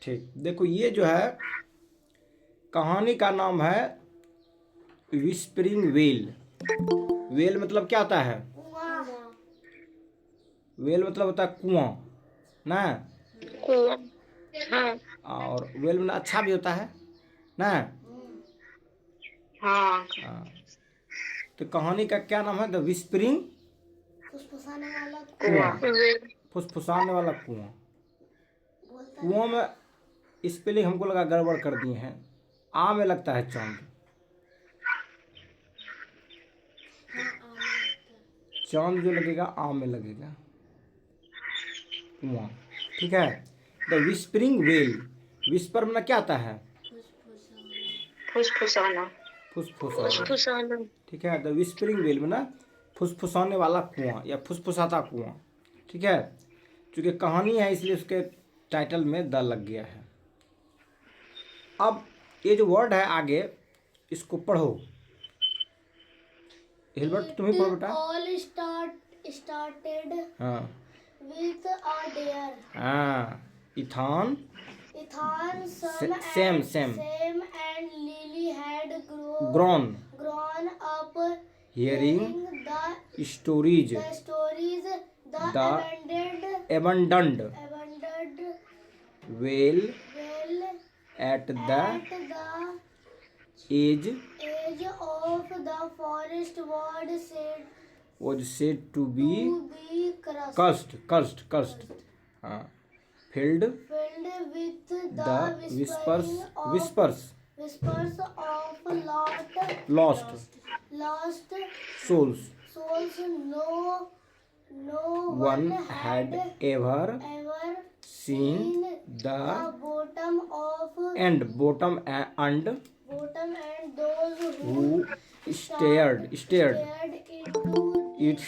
ठीक, देखो ये जो है कहानी का नाम है विस्परिंग वेल। वेल मतलब क्या होता है? वेल मतलब होता है कुआं ना। कुआं। हाँ। और वेल मतलब अच्छा भी होता है ना। हाँ। हाँ, तो कहानी का क्या नाम है? द विस्परिंग फुसफुसाने वाला कुआं। वेल। फुसफुसाने वाला कुआं। कुआं में स्पेलिंग हमको लगा गड़बड़ कर दिए हैं। आ में लगता है चांद। चांद जो लगेगा आ में लगेगा। कुआं। ठीक है। The whispering well. विस्पर में क्या आता है? फुसफुसाना। फुसफुसाना। फुसफुसाना। ठीक है। द विस्परिंग वेल में ना फुसफुसाने वाला कुआं या फुसफुसाता कुआं। ठीक है। चूंकि कहानी है इसलिए उसके टाइटल में द लग गया है। अब ये जो वर्ड है आगे इसको पढ़ो। हिलबर्ट तुम ही पढ़ो बेटा। ऑल स्टार्टेड हाँ with a dare. हाँ। Ethan Ethan, Sam Sam and Lily had grown grown up hearing hearing stories the stories, the the abandoned abandoned well well at the at the edge edge of the forest was said to be to be crushed, cursed. हाँ, filled filled with the the whispers whispers of lost souls. souls. No One had ever ever seen the bottom of bottom and bottom, and those who stared into its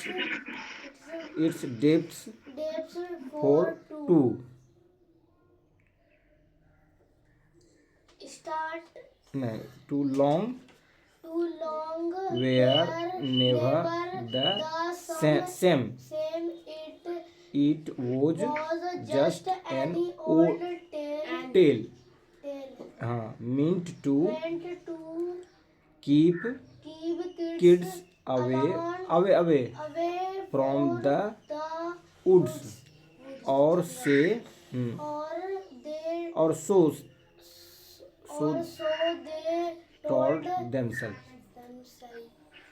its depths depths for two. start नहीं, too long too long were never the same. same. It was just an old tale tale. हाँ, meant to keep kids away from the woods और से और so they told themselves.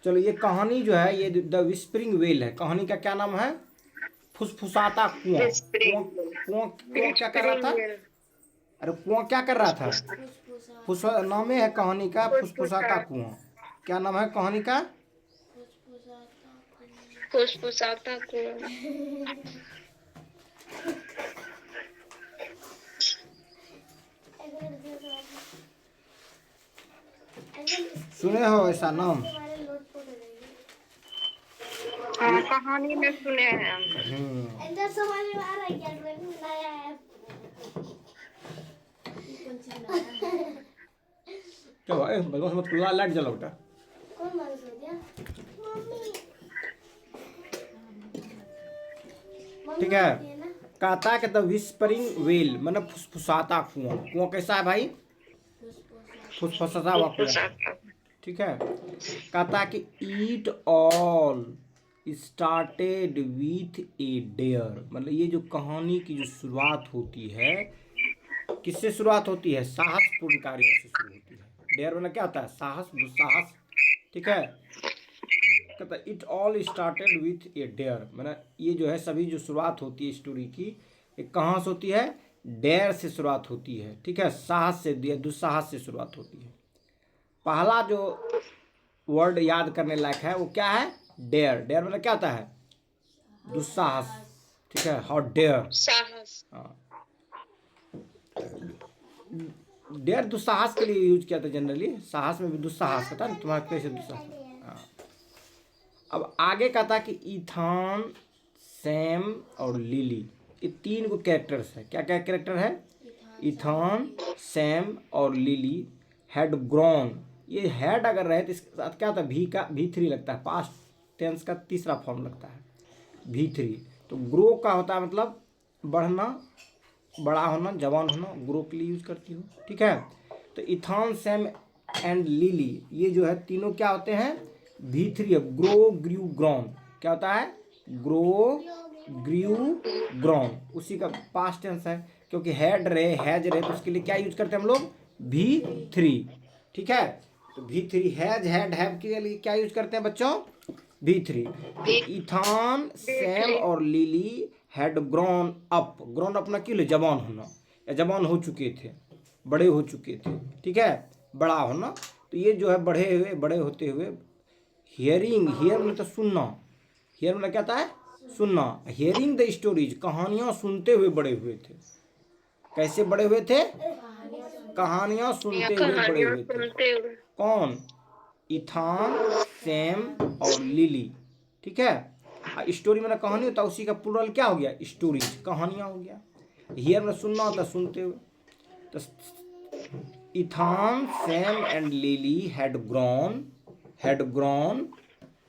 चलो ये कहानी जो है ये द विस्परिंग वेल है। कहानी का क्या नाम है? फुसफुसाता कुआं। कुआं कुआं क्या कर रहा था? अरे कुआं क्या कर रहा था? नाम है कहानी का फुसफुसाता कुआं। क्या नाम है कहानी का? फुसफुसाता कुआं। सुने हो ऐसा नाम? हाँ, कहानी में सुने हैं हम। अंदर समझ में आ रहा है क्या नया है? क्या भाई बदमाश मत खुला लाइट जलाओ बेटा। कौन मांग दिया? मम्मी ठीक है। कहता है कि द विस्परिंग वेल मतलब फुसफुसाता कुआं। कुआं कैसा है भाई? फुसफुसाता हुआ कुआं। ठीक है। कहता है कि it all started with a dare. मतलब ये जो कहानी की जो शुरुआत होती है किससे शुरुआत होती है? साहसपूर्ण कार्यों से शुरू होती है। डेयर मतलब क्या होता है? साहस, दुस्साहस। ठीक है। कहता it all started with a dare मतलब ये जो है सभी जो शुरुआत होती है स्टोरी की ये कहाँ से होती है? डेयर से शुरुआत होती है। ठीक है। साहस से, दुस्साहस से शुरुआत होती है। पहला जो वर्ड याद करने लायक है वो क्या है? डेयर। डेयर मतलब क्या होता है? दुस्साहस। ठीक है। How dare. साहस। डेयर दुस्साहस के लिए यूज किया था जनरली। साहस में भी दुस्साहस होता है ना। तुम्हारा कैसे दुस्साहस? हाँ। अब आगे कहता कि इथान, सैम और लिली ये तीन को कैरेक्टर्स है। क्या क्या कैरेक्टर है? इथान, सैम और लिली हैड ग्रोन। ये हैड अगर रहे तो इसके साथ क्या होता है? V3 लगता है। पास्ट टेंस का तीसरा फॉर्म लगता है V3। तो ग्रो का होता है मतलब बढ़ना, बड़ा होना, जवान होना, ग्रो के लिए यूज करती हो। ठीक है, तो इथान, सैम एंड लिली ये जो है तीनों क्या होते हैं, V3 है, ग्रो ग्रू ग्रॉन। क्या होता है, ग्रो ग्रू ग्रॉन, उसी का पास्ट टेंस है, क्योंकि हैड रहे हैज रहे तो उसके लिए क्या यूज करते हैं हम लोग, V3। ठीक है, तो V3 हैज हैड हैव के लिए क्या यूज करते हैं बच्चों, V3। तो इथान, सैम और lily had grown up, grown up ना क्यों, जवान होना या जवान हो चुके थे, बड़े हो चुके थे। ठीक है, बड़ा होना, तो ये जो है बढ़े हुए, बड़े होते हुए। हियरिंग, हियर मतलब सुनना, हियर मतलब क्या होता है, सुनना। हियरिंग द स्टोरीज, कहानियां सुनते हुए बड़े हुए थे। कैसे बड़े हुए थे, कहानियां सुनते हुए बड़े कहानियां हुए थे। सुनते हुए। कौन, इथान, सैम और लिली। ठीक है, स्टोरी में कहानी होता है, उसी का प्लूरल क्या हो गया, स्टोरीज, कहानियां हो गया। हियर में सुनना होता है, सुनते हुए। तो ethane, Sam and lily had grown,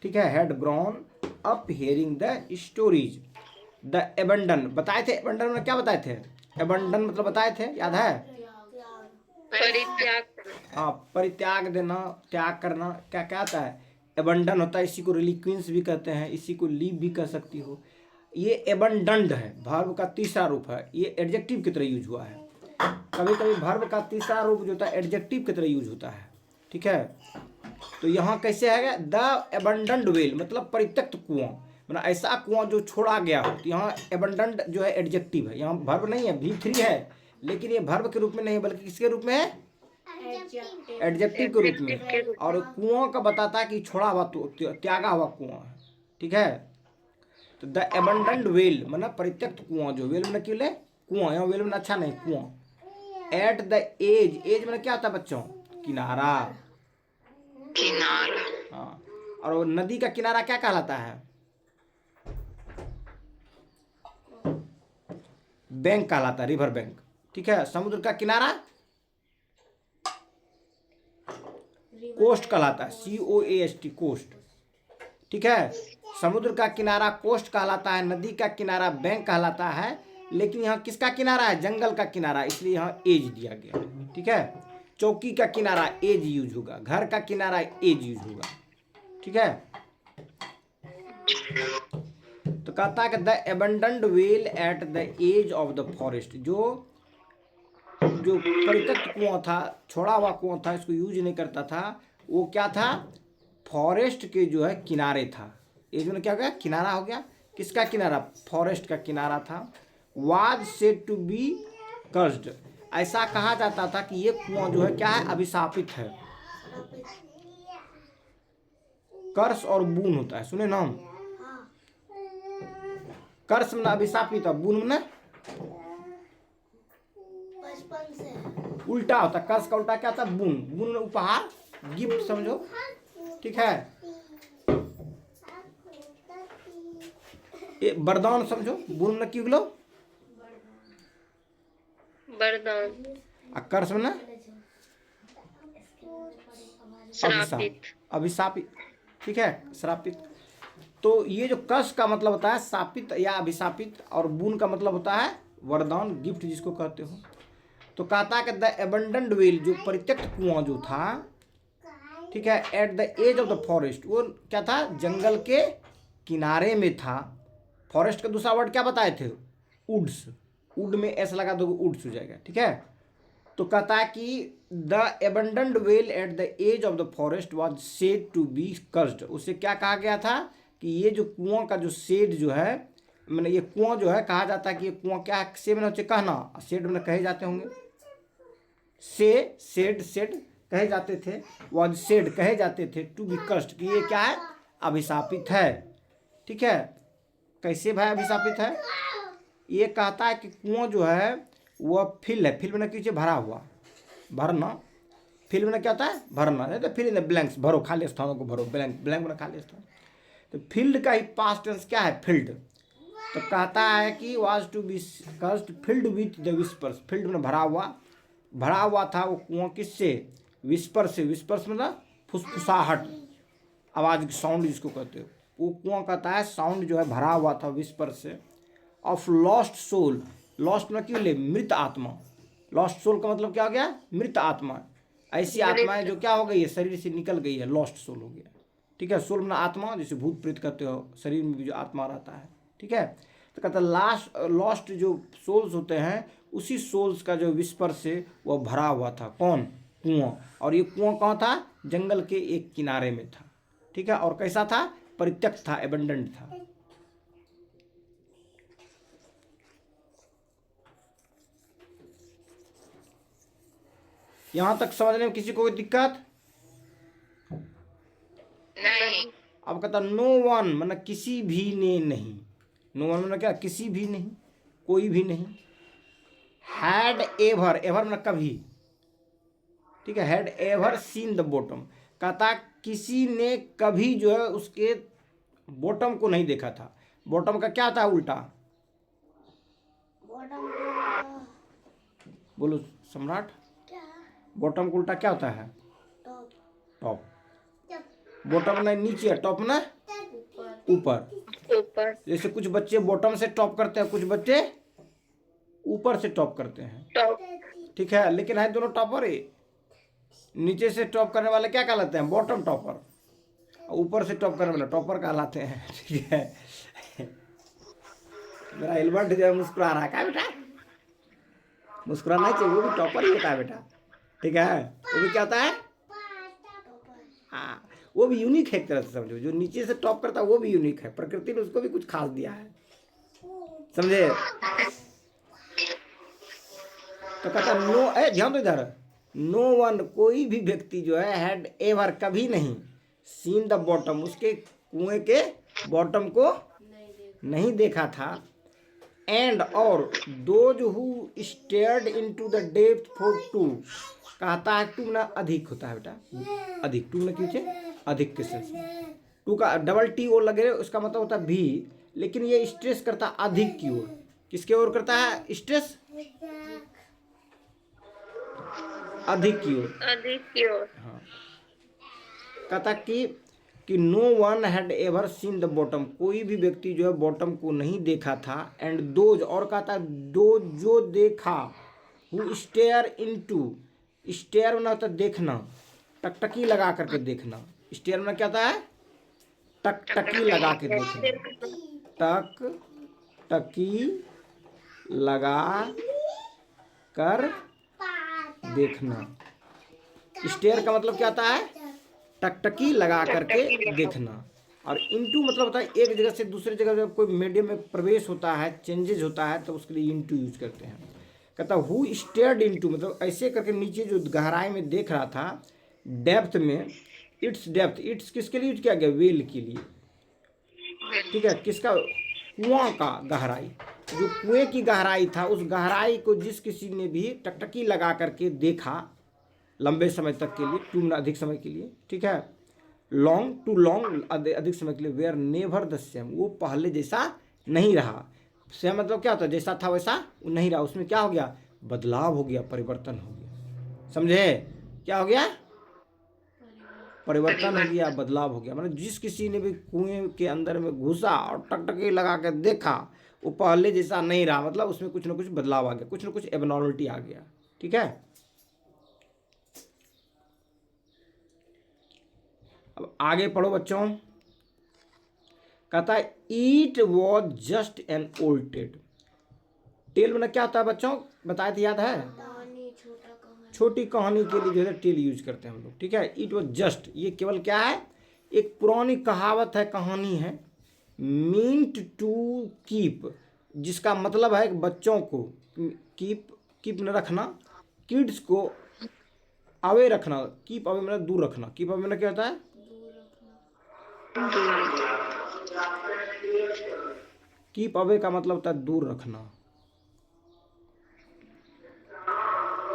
ठीक है, had grown up hearing the stories. The abandon बताए थे, एबंडन में क्या बताए थे, एबंडन मतलब बताए थे, याद है, परित्याग करना। हाँ, परित्याग देना, त्याग करना, क्या क्या आता है, एबंडन होता है। इसी को रिलीक्वेंस भी कहते हैं, इसी को लीव भी कह सकती हो। ये एबंडन्ड है, वर्ब का तीसरा रूप है, ये एडजेक्टिव की तरह यूज हुआ है। कभी कभी वर्ब का तीसरा रूप जो होता है एडजेक्टिव की तरह यूज होता है। ठीक है, तो यहाँ कैसे है, द एबंडन्ड वेल मतलब परित्यक्त कुआं, मतलब ऐसा कुआं जो छोड़ा गया हो। तो यहाँ एबंडन्ड जो है एडजेक्टिव है, यहाँ वर्ब नहीं है, V3 है, लेकिन ये वर्ब के रूप में नहीं बल्कि किसके रूप में है, एडजेक्टिव के रूप में। और कुआं का बताता है कि छोड़ा हुआ, त्यागा हुआ कुआं है। ठीक है, तो द एबंडन्ड वेल मतलब परित्यक्त कुआं, जो वेल में क्यों ले, कुआं, यहाँ वेल में अच्छा नहीं, कुआं। एट द एज, एज में क्या होता है बच्चों, किनारा, किनारा। हाँ। और वो नदी का किनारा क्या कहलाता है, बैंक कहलाता है, रिवर बैंक। ठीक है, समुद्र का किनारा कोस्ट कहलाता है, COAST, कोस्ट। ठीक है, समुद्र का किनारा कोस्ट कहलाता है, नदी का किनारा बैंक कहलाता है, लेकिन यहाँ किसका किनारा है, जंगल का किनारा, इसलिए यहाँ एज दिया गया है। ठीक है, चौकी का किनारा एज यूज होगा, घर का किनारा एज यूज होगा। ठीक है, तो कहता है कि the abandoned well at the edge of the forest, जो परित्यक्त कुआं था, छोड़ा हुआ कुआं था, इसको यूज नहीं करता था, वो क्या था, फॉरेस्ट के जो है किनारे था। एज में क्या हो गया, किनारा हो गया, किसका किनारा, फॉरेस्ट का किनारा था। Was said to be cursed, ऐसा कहा जाता था कि ये कुआं जो है क्या है, अभिशापित है। कर्स और बून होता है, सुने नाम, कर्स में अभिशापित, बून में बचपन से उल्टा होता है। कर्स का उल्टा क्या होता है, बून, बून में उपहार, गिफ्ट समझो। ठीक है, ये वरदान समझो, बून में क्यों लो, वरदान। कर्स में ना श्रापित। अभिशापित। ठीक है, श्रापित। तो ये जो कर्स का मतलब होता है शापित या अभिशापित, और बून का मतलब होता है वरदान, गिफ्ट जिसको कहते हो। तो कहता है कि द एबंडन्ड वेल, जो परित्यक्त कुआं जो था, ठीक है, at the edge of the forest, वो क्या था, जंगल के किनारे में था। फॉरेस्ट का दूसरा वर्ड क्या बताए थे, वुड्स, वुड में ऐसा लगा दो, वुड्स हो जाएगा। ठीक है, तो कहता है कि the abandoned well at the edge of the forest was said to be cursed, उससे क्या कहा गया था कि ये जो कुआं का जो शेड जो है, मैंने ये कुआं जो है, कहा जाता है कि ये कुआं क्या है, से मैंने कहना, शेड में कहे जाते होंगे, से सेड, सेड कहे जाते थे, वाज सेड कहे जाते थे, टू बी कर्स्ड कि ये क्या है, अभिशापित है। ठीक है, कैसे भाई अभिशापित है, ये कहता है कि कुआं जो है वह फिल है, फिल में कीजिए भरा हुआ, भरना, फिल में क्या होता है, भरना, नहीं तो फिल इन द ब्लैंक्स, भरो, खाली स्थानों को भरो, ब्लैंक, ब्लैंक में खाली स्थान। तो फील्ड का ही पास्ट टेंस क्या है, फील्ड। तो कहता है कि was to be cursed filled with the whispers, field में भरा हुआ था वो कुआं, किससे, विस्पर से, विस्पर्स मतलब फुसफुसाहट, आवाज़ की साउंड जिसको कहते हो, वो कुआं कहता है साउंड जो है भरा हुआ था विस्पर से। ऑफ लॉस्ट सोल, लॉस्ट में क्यों ले, मृत आत्मा। लॉस्ट सोल का मतलब क्या हो गया, मृत आत्मा। ऐसी आत्माएं जो क्या हो गई है, शरीर से निकल गई है, लॉस्ट सोल हो गया। ठीक है, सोल मतलब आत्मा, जैसे भूत प्रेत कहते हो, शरीर में भी जो आत्मा रहता है। ठीक है, तो कहता है लॉस्ट जो सोल्स होते हैं, उसी सोल्स का जो विस्पर से वह भरा हुआ था। कौन, कुआं। और ये कुआं कहाँ था, जंगल के एक किनारे में था। ठीक है, और कैसा था, परित्यक्त था, एबंडेंट था। यहां तक समझने में किसी को कोई दिक्कत नहीं। अब कहता नो वन मतलब किसी भी ने नहीं। नो वन मतलब क्या, किसी भी नहीं, कोई भी नहीं। हैड एवर, एवर मतलब कभी। ठीक है, had ever seen the bottom, कहता किसी ने कभी जो है उसके बॉटम को नहीं देखा था। बॉटम का क्या था उल्टा, बॉटम बोलो सम्राट। क्या, बॉटम का उल्टा क्या होता है, टॉप, टॉप। जब बॉटम ना नीचे, टॉप ना ऊपर। ऊपर। जैसे कुछ बच्चे बॉटम से टॉप करते हैं, कुछ बच्चे ऊपर से टॉप करते हैं। टॉप। ठीक है, लेकिन है दोनों टॉपर ही। नीचे से टॉप करने वाले क्या कहलाते हैं, बॉटम टॉपर। ऊपर से टॉप करने वाले टॉपर कहलाते हैं। ठीक है, मेरा एल्बर्ट जो है मुस्कुरा रहा है, क्या बेटा, मुस्कुराना चाहिए, वो भी टॉपर ही होता है बेटा। ठीक है, वो भी क्या होता है, हाँ, वो भी यूनिक है एक तरह से समझो। जो नीचे से टॉप करता है वो भी यूनिक है, प्रकृति ने उसको भी कुछ खास दिया है, समझे। तो कहता नो, ध्यान दो इधर, नो वन कोई भी व्यक्ति जो है, हैड एवर कभी नहीं, सीन द बॉटम उसके कुएं के बॉटम को नहीं देखा था। एंड और those who stared into the depth for too, कहता है टू ना अधिक होता है बेटा, अधिक। टू में क्यों, अधिक के सेंस में। टू का डबल टी ओ लगे, उसका मतलब होता है भी, लेकिन ये स्ट्रेस करता अधिक की ओर। किसके ओर करता है स्ट्रेस, अधिक की ओर। अधिक की ओर। हाँ, कहता कि no one had ever seen the bottom, कोई भी व्यक्ति जो है बॉटम को नहीं देखा था। एंड दोज, और कहता दो जो देखा, हु स्टेयर इनटू, स्टेयर में होता है देखना, टकटकी लगा करके देखना। स्टेयर में क्या होता है, टकटकी लगा के देखना, टक टकी लगा कर देखना। स्टेयर का मतलब क्या होता है, टकटकी लगा करके देखना। और इनटू मतलब होता है एक जगह से दूसरे जगह जब कोई मीडियम में प्रवेश होता है, चेंजेज होता है, तो उसके लिए इनटू यूज करते हैं। कहता हु स्टेयर्ड इनटू मतलब ऐसे करके नीचे जो गहराई में देख रहा था, डेप्थ में, इट्स डेप्थ, इट्स किसके लिए यूज किया गया, वेल के लिए। ठीक है, किसका, कुआं का गहराई, जो कुएं की गहराई था, उस गहराई को जिस किसी ने भी टकटकी लगा करके देखा लंबे समय तक के लिए, टू अधिक समय के लिए। ठीक है, लॉन्ग टू लॉन्ग अधिक समय के लिए, वेयर नेवर द सेम, वो पहले जैसा नहीं रहा। सेम मतलब क्या होता है, जैसा था वैसा वो नहीं रहा, उसमें क्या हो गया, बदलाव हो गया, परिवर्तन हो गया। समझे, क्या हो गया, परिवर्तन हो गया, बदलाव हो गया। मतलब जिस किसी ने भी कुएं के अंदर में घुसा और टकटकी लगा के देखा, वो पहले जैसा नहीं रहा, मतलब उसमें कुछ ना कुछ बदलाव आ गया, कुछ ना कुछ एबनॉर्मलिटी आ गया। ठीक है, अब आगे पढ़ो बच्चों। कहता है it was just an old tale. Tale मतलब क्या होता है बच्चों, बताए थे, याद है, कहानी, छोटा कहानी, छोटी कहानी के लिए जो है टेल यूज करते हैं हम लोग। ठीक है, इट वॉज जस्ट, ये केवल क्या है, एक पुरानी कहावत है, कहानी है। मीन्ट टू कीप, जिसका मतलब है बच्चों को, कीप, कीप न रखना, किड्स को अवे रखना। कीप अवे मतलब दूर रखना, कीप अवे मतलब क्या होता है, कीप अवे का मतलब होता है दूर रखना,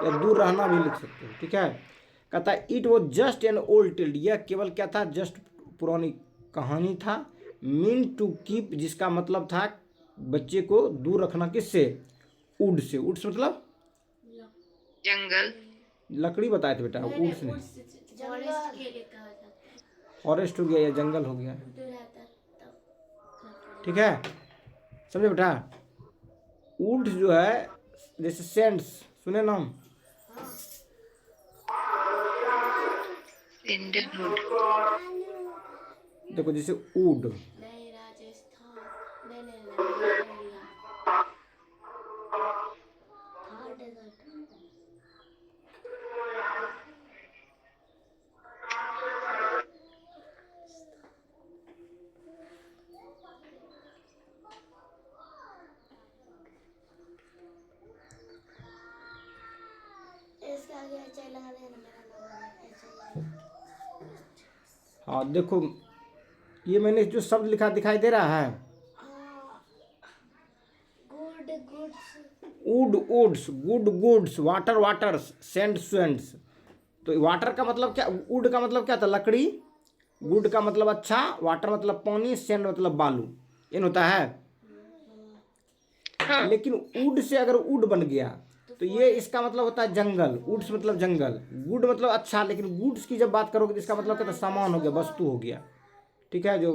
या दूर रहना भी लिख सकते हो। ठीक है, कहता है it was just an old tale, यह केवल क्या था, जस्ट पुरानी कहानी था। मीन टू कीप, जिसका मतलब था बच्चे को दूर रखना, किससे, वुड से। वुड से मतलब जंगल। लकड़ी बताए थे बेटा, वुड से नहीं, फॉरेस्ट के लिए कहा जाता है, फॉरेस्ट हो गया या जंगल हो गया। उधर रहता है तब। ठीक है, समझे बेटा, वुड जो है जैसे सेंड्स, सुने ना हम? सैंडलवुड। देखो जैसे वुड, नहीं राजस्थान, नहीं नहीं नहीं इंडिया, थार डेजर्ट। इसके आगे अच्छा लगा देना, मेरा नाम अच्छा। हाँ देखो ये मैंने जो शब्द लिखा दिखाई दे रहा है, good goods. Wood woods, good goods, water waters, send sends. तो वाटर का मतलब क्या, वुड का मतलब क्या था, लकड़ी। गुड का मतलब अच्छा, वाटर मतलब पानी, सेंड मतलब बालू, ये होता है। हाँ। लेकिन वुड से अगर वुड बन गया तो ये इसका मतलब होता है जंगल। वुड्स मतलब जंगल, गुड मतलब अच्छा, लेकिन गुड्स की जब बात करोगे तो इसका मतलब क्या था, सामान हो गया, वस्तु हो गया। ठीक है, जो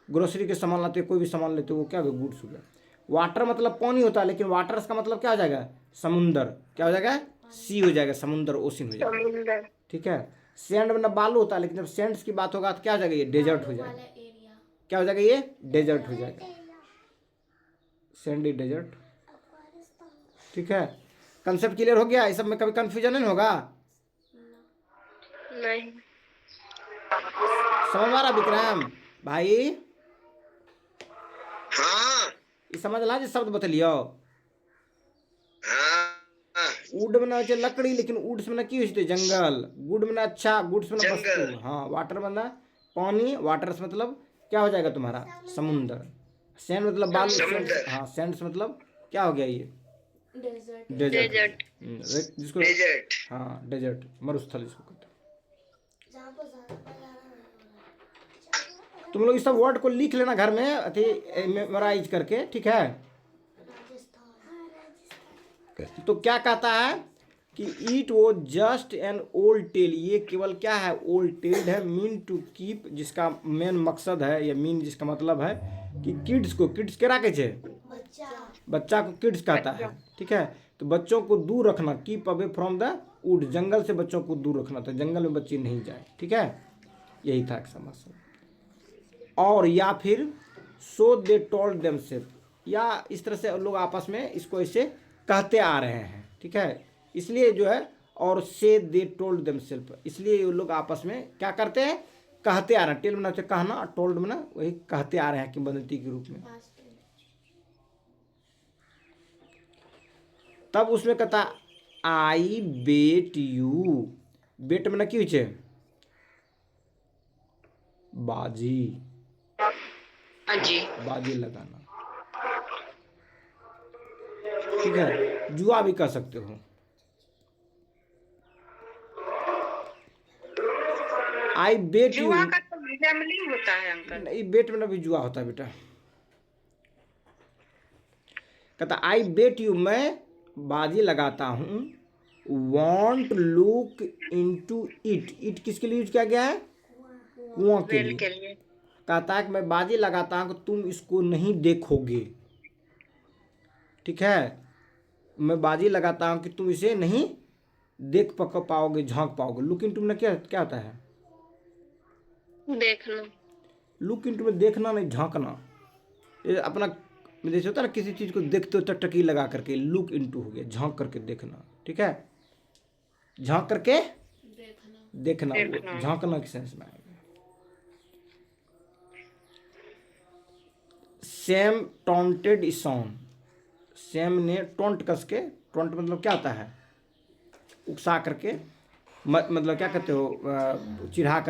ग्रोसरी के सामान लाते हो, कोई भी सामान लेते हो, वो क्या हो गया, गुड्स हो गया। वाटर मतलब पानी होता है, लेकिन वाटर्स का मतलब क्या हो जाएगा, समुंदर। क्या हो जाएगा, सी हो जाएगा, समुंदर, ओशन हो जाएगा। समुंदर। ठीक है। सैंड मतलब बालू होता है, लेकिन जब सैंड्स की बात होगा तो क्या हो जाएगा, ये डेजर्ट हो जाएगा। एरिया। क्या हो जाएगा, ये डेजर्ट हो जाएगा, सैंडी डेजर्ट। ठीक है, कंसेप्ट क्लियर हो गया, इस सब में कभी कंफ्यूजन नहीं होगा। नहीं। समझ में आ रहा विक्रम भाई? हाँ ये समझ ला जी, शब्द बतलियो। हाँ वुड में होचे लकड़ी, लेकिन वुड्स में की होते जंगल। गुड में अच्छा, गुड्स में जंगल। वस्तु। हाँ, वाटर में पानी, वाटर्स मतलब क्या हो जाएगा तुम्हारा, समुंदर। सैंड मतलब बालू, सैंड, समुंदर। हाँ सैंड्स मतलब क्या हो गया, ये डेजर्ट। डेजर्ट। डेजर्ट। जिसको डेजर्ट। हाँ डेजर्ट, मरुस्थल जिसको कहते हैं। जहाँ पर ज्यादा पहला नहीं हो रहा। तुम लोग इस सब वर्ड को लिख लेना घर में, अथी मेमोराइज करके, ठीक है। राजस्थान। हाँ राजस्थान। तो क्या कहता है कि इट वो जस्ट एन ओल्ड टेल, ये केवल क्या है, ओल्ड टेल है। मीन टू कीप, जिसका मेन मकसद है, या मीन जिसका मतलब है कि किड्स को, किड्स के राखे छे, बच्चा। बच्चा को किड्स कहता है। ठीक है, तो बच्चों को दूर रखना, keep away from the wood, जंगल से बच्चों को दूर रखना, तो जंगल में बच्चे नहीं जाए। ठीक है, यही था एक समस्या। और या फिर सो दे टोल्ड देमसेल्फ, या इस तरह से लोग आपस में इसको ऐसे कहते आ रहे हैं। ठीक है, इसलिए जो है, और से दे टोल्ड देमसेल्फ, इसलिए ये लोग आपस में क्या करते हैं, कहते आ रहे हैं। टेल बना कहना, और टोल्ड बना वही कहते आ रहे हैं किंवदंती के रूप में। तब उसमें कहता आई बेट यू, बेट में ना की हुई, बाजी, हाँ जी। बाजी लगाना। ठीक है, जुआ भी कह सकते हो। आई बेट यू, जुआ का तो गैम्बलिंग होता है अंकल। नहीं बेट में ना भी जुआ होता है बेटा। कहता आई बेट यू, मैं बाजी लगाता हूँ। Want look into it, it किसके लिए यूज किया गया है, कुआं के वेल लिए। के लिए। कहता है कि मैं बाजी लगाता हूँ कि तुम इसको नहीं देखोगे। ठीक है, मैं बाजी लगाता हूँ कि तुम इसे नहीं देख पाओगे, झांक पाओगे। लुक इनटू में क्या क्या होता है, देखना। लुक इनटू में देखना नहीं, झांकना। ये अपना जैसे होता है ना, किसी चीज़ को देखते हो टकटकी लगा करके, लुक इनटू हो गया, झांक करके देखना। ठीक है, झांक करके देखना, देखना। झांकना के सेंस में आएगा। सेम टॉन्टेड इसॉन, सेम ने टोंट कस के, टोंट मतलब क्या होता है, उकसा करके, मतलब क्या कहते हो, चिढ़ा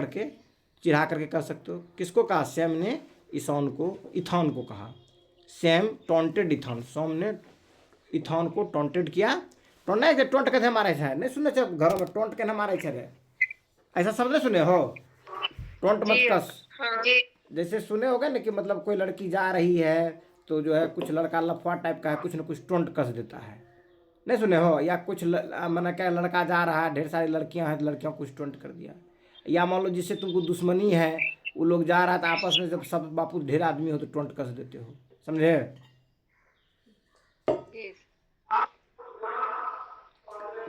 करके कह सकते हो। किसको कहा, सैम ने ईसॉन को, इथॉन को कहा। सैम टॉन्टेड इथॉन, सैम ने इथॉन को टॉन्टेड किया। टोंट नहीं, टोंट कहते हमारे है नहीं सुनने से घरों में, टोंट कहना हमारे रे, ऐसा शब्द नहीं सुने हो, टोंट मत जी। कस। हाँ जी। जैसे सुने होगा ना कि मतलब कोई लड़की जा रही है तो जो है कुछ लड़का लफड़ा टाइप का है, कुछ ना कुछ टोंट कस देता है, नहीं सुने हो। या कुछ माना क्या, लड़का जा रहा है, ढेर सारी लड़कियां हैं, तो लड़कियों को कुछ टोंट कर दिया। या मान लो जिससे तुमको दुश्मनी है, वो लोग जा रहा है तो आपस में जब सब बापू ढेर आदमी हो तो टोंट कस देते हो, समझे। जी।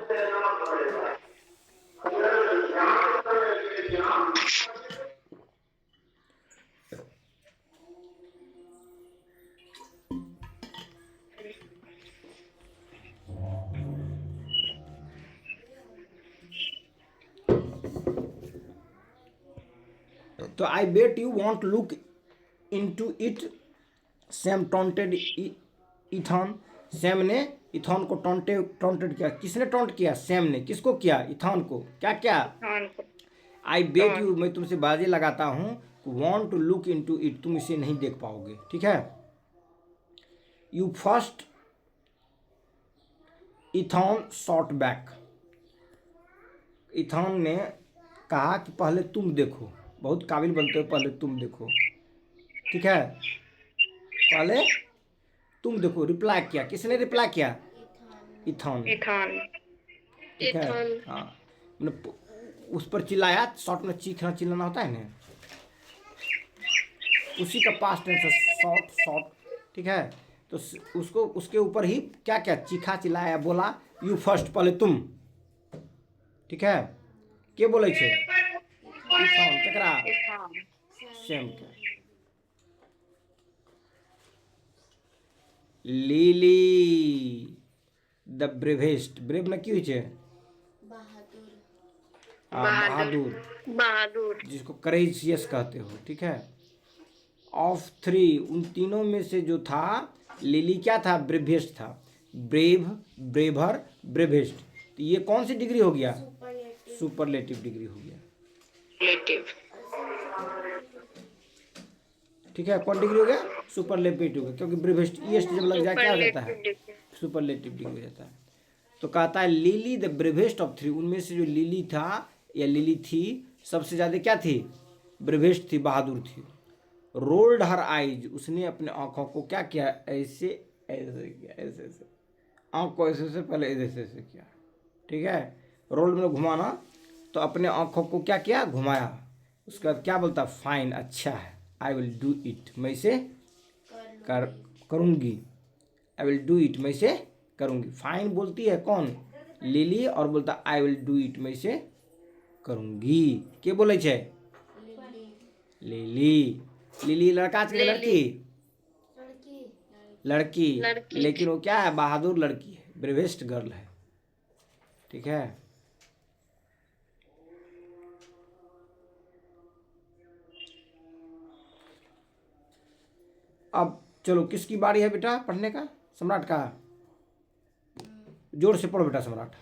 तो I bet you won't look into it. Sam taunted Ethan. Sam ने इथॉन को टॉन्टेड किया। किसने टॉन्ट किया? सैम ने। किसको किया? इथॉन को। क्या क्या? आई बेट यू, मैं तुमसे बाजी लगाता हूँ, won't to look into it, तुम इसे नहीं देख पाओगे। ठीक है। You first Ethan shot back. Ethan ने कहा कि पहले तुम देखो, बहुत काबिल बनते हो, पहले तुम देखो। ठीक है, पहले तुम देखो। रिप्लाई किया। किसने रिप्लाई किया? इथॉन। इथान। ठीक है। हाँ, मतलब उस पर चिल्लाया। शॉर्ट में चीखना चिल्लाना होता है ना, उसी का पास्ट टेंस है शॉर्ट। शॉर्ट। ठीक है, तो उसको उसके ऊपर ही क्या क्या चीखा चिल्लाया, बोला यू फर्स्ट, पहले तुम। ठीक है, के बोले छे? इथॉन। केकरा? सेम के। Lily the bravest. ब्रेव में की हुई छे? बहादुर। बहादुर। जिसको करेजियस कहते हो। ठीक है। ऑफ थ्री, उन तीनों में से जो था, लिली क्या था? ब्रेवेस्ट था। Brave, braver, bravest. तो ये कौन सी डिग्री हो गया? सुपरलेटिव डिग्री हो गया। ठीक है, कौन डिग्री हो गया? सुपरलेटिव हो गया, क्योंकि ब्रेवेस्ट ईएस्ट जब लग जाए क्या हो जाता है? सुपरलेटिव डिग्री हो जाता है। तो कहता है lily the bravest of three, उनमें से जो लिली था या लिली थी, सबसे ज़्यादा क्या थी? ब्रेवेस्ट थी, बहादुर थी। रोल्ड हर आइज, उसने अपने आँखों को क्या किया? ऐसे ऐसे किया, ऐसे ऐसे आँख को ऐसे ऐसे, पहले ऐसे ऐसे किया। ठीक है, रोल्ड में घुमाना, तो अपने आँखों को क्या किया? घुमाया। उसका क्या बोलता? फाइन, अच्छा है। आई विल डू इट, मैं इसे करूँगी। आई विल डू इट, मैं इसे करूँगी। फाइन बोलती है कौन? लिली, और बोलता आई विल डू इट, मैं इसे करूँगी। के बोले छे? लिली। लिली लड़का के लड़की? लड़की। लेकिन वो क्या है? बहादुर लड़की है, ब्रेवेस्ट गर्ल है। ठीक है। अब चलो, किसकी बारी है बेटा पढ़ने का? सम्राट का। जोर से पढ़ो बेटा, सम्राट।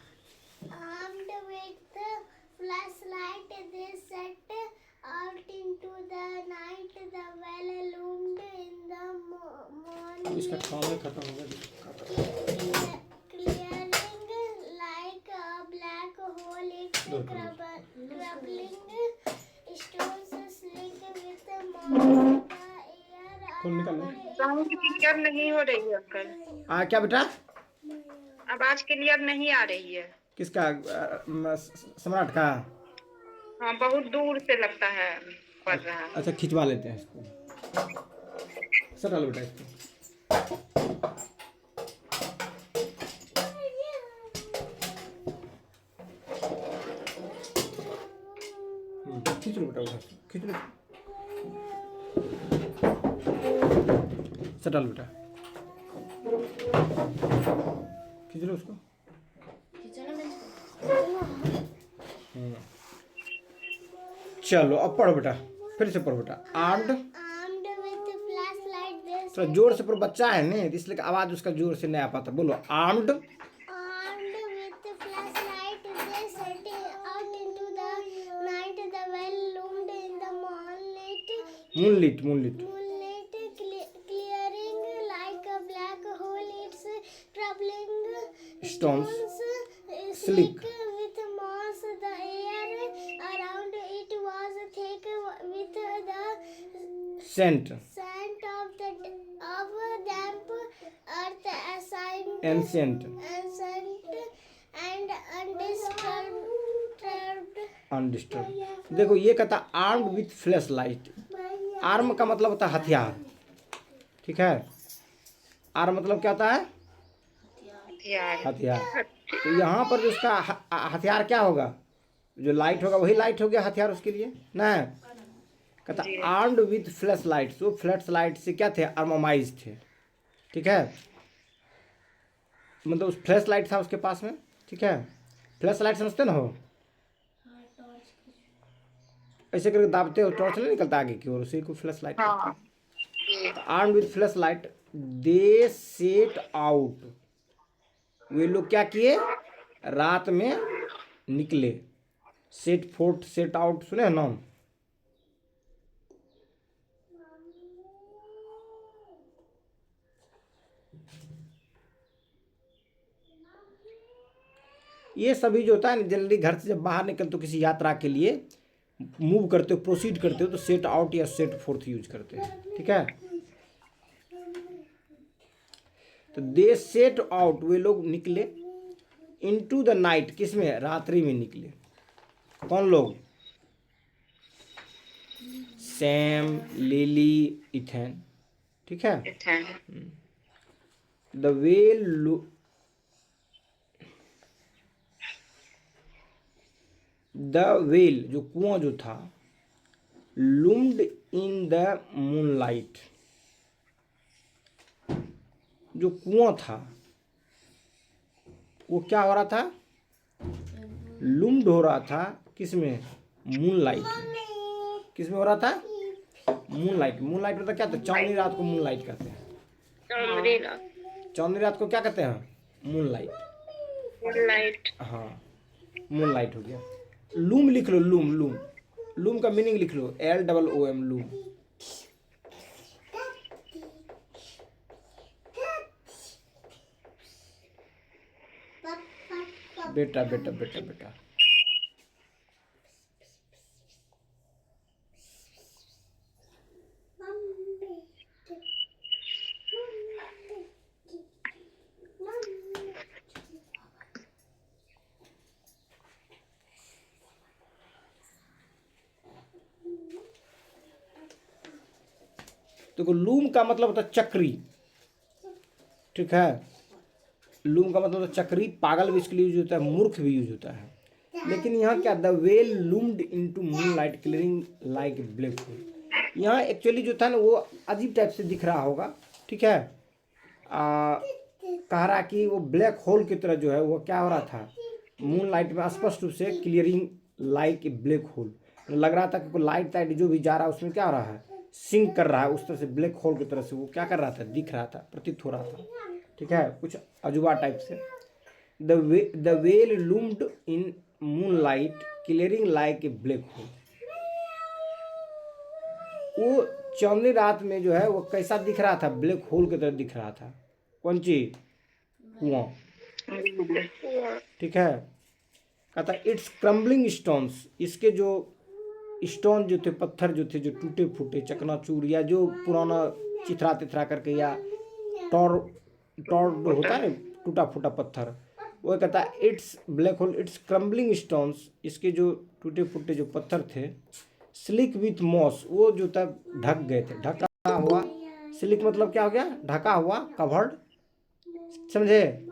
Armed with the flashlight, they set out into the night. The well loomed in the morning, इसका समय खत्म हो गया। clearing like a black hole. Its crumbling stones slick with the moss. The air sound clear नहीं हो रही है uncle. क्या बेटा? आवाज क्लियर नहीं आ रही है। किसका? सम्राट का। हाँ, बहुत दूर से लगता है पड़ रहा है। अच्छा, खिंचवा लेते हैं इसको। सटा लो बेटा इसको। खींच लो बेटा, उधर खींच लो। सटा लो बेटा, खींच लो उसको। चलो अब पढ़ो बेटा, फिर से पढ़ो बेटा। Armed with the flashlight, they थोड़ा जोर से पढ़ो, बच्चा है ना, इसलिए आवाज उसका जोर से नहीं आ पाता। बोलो armed. armed with the flashlight, they set out into the night. The well loomed in the moonlit moonlit, clearing like a black hole. Its troubling Stones slick with moss. The air around it was thick with the scent scent of damp earth, ancient and undisturbed. देखो ये कहता armed with flashlight. Arm का मतलब होता है हथियार। ठीक है, आर्म मतलब क्या होता है? हथियार। हथियार। तो यहाँ पर जो उसका हथियार क्या होगा, जो लाइट होगा वही लाइट हो गया हथियार उसके लिए ना। कहता जी। आर्म्ड विथ फ्लैश लाइट्स, वो फ्लैश लाइट से क्या थे, आर्माइज थे। ठीक है, मतलब उस फ्लैश लाइट था उसके पास में। ठीक है, फ्लैश लाइट समझते ना हो, ऐसे करके दाबते हो टॉर्च नहीं निकलता आगे की ओर, उसी को फ्लैश लाइट कहते हाँ हैं। जी। Arm with flashlight they set out, वे लोग क्या किए, रात में निकले। सेट फोर्ट सेट आउट सुने हैं नाम। ये सभी जो होता है ना, जनरली घर से जब बाहर निकलते हो किसी यात्रा के लिए मूव करते हो, प्रोसीड करते हो, तो सेट आउट या सेट फोर्थ यूज करते हैं। ठीक है, तो दे सेट आउट, वे लोग निकले इनटू द नाइट, किस में, रात्रि में निकले। कौन लोग, सैम, लिली, इथेन। ठीक है, द वेल द वेल जो कुआं जो था, लूम्ड इन द मूनलाइट, जो कुआं था वो क्या हो रहा था, लूम्ड हो रहा था, किसमें, मूनलाइट में। किस में हो रहा था, मूनलाइट। मूनलाइट मतलब क्या था, चांदनी रात को मूनलाइट कहते हैं। चांदनी रात को क्या कहते हैं, मूनलाइट। लाइट। हाँ, मूनलाइट हो गया। लूम लिख लो, लूम लूम, लूम का मीनिंग लिख लो, LOOM, लूम। बेटा बेटा बेटा बेटा, देखो लूम का मतलब होता है चक्री। ठीक है, लूम का मतलब होता है चक्री, पागल भी इसके लिए यूज होता है, मूर्ख भी यूज होता है। लेकिन यहाँ क्या, the well loomed into moonlight clearing like black hole. यहाँ एक्चुअली जो था ना वो अजीब टाइप से दिख रहा होगा। ठीक है, कह रहा कि वो ब्लैक होल की तरह जो है वो क्या हो रहा था, मून लाइट में स्पष्ट रूप से clearing like a black whole. लग रहा था कि लाइट टाइट जो भी जा रहा है उसमें क्या हो रहा है, सिंक कर रहा है उस तरह से, ब्लैक होल की तरह से वो क्या कर रहा था, दिख रहा था, प्रतीत हो रहा था। ठीक है, कुछ अजूबा टाइप से। The well loomed in moonlight clearing like a black hole. वो चांदनी रात में जो है वो कैसा दिख रहा था, ब्लैक होल की तरह दिख रहा था। कौन चीज, कुआं। ठीक है, कहता इट्स क्रम्बलिंग स्टोन्स, इसके जो स्टोन जो थे, पत्थर जो थे, जो टूटे फूटे चकनाचूर, या जो पुराना चिथरा तिथरा करके, या टॉर टॉर होता है ना, टूटा फूटा पत्थर, वो कहता है it's black hole, it's crumbling stones, इसके जो टूटे फूटे जो पत्थर थे, स्लिक विथ मॉस, वो जो था ढक गए थे, ढका हुआ। स्लिक मतलब क्या हो गया, ढका हुआ, कवर्ड, समझे।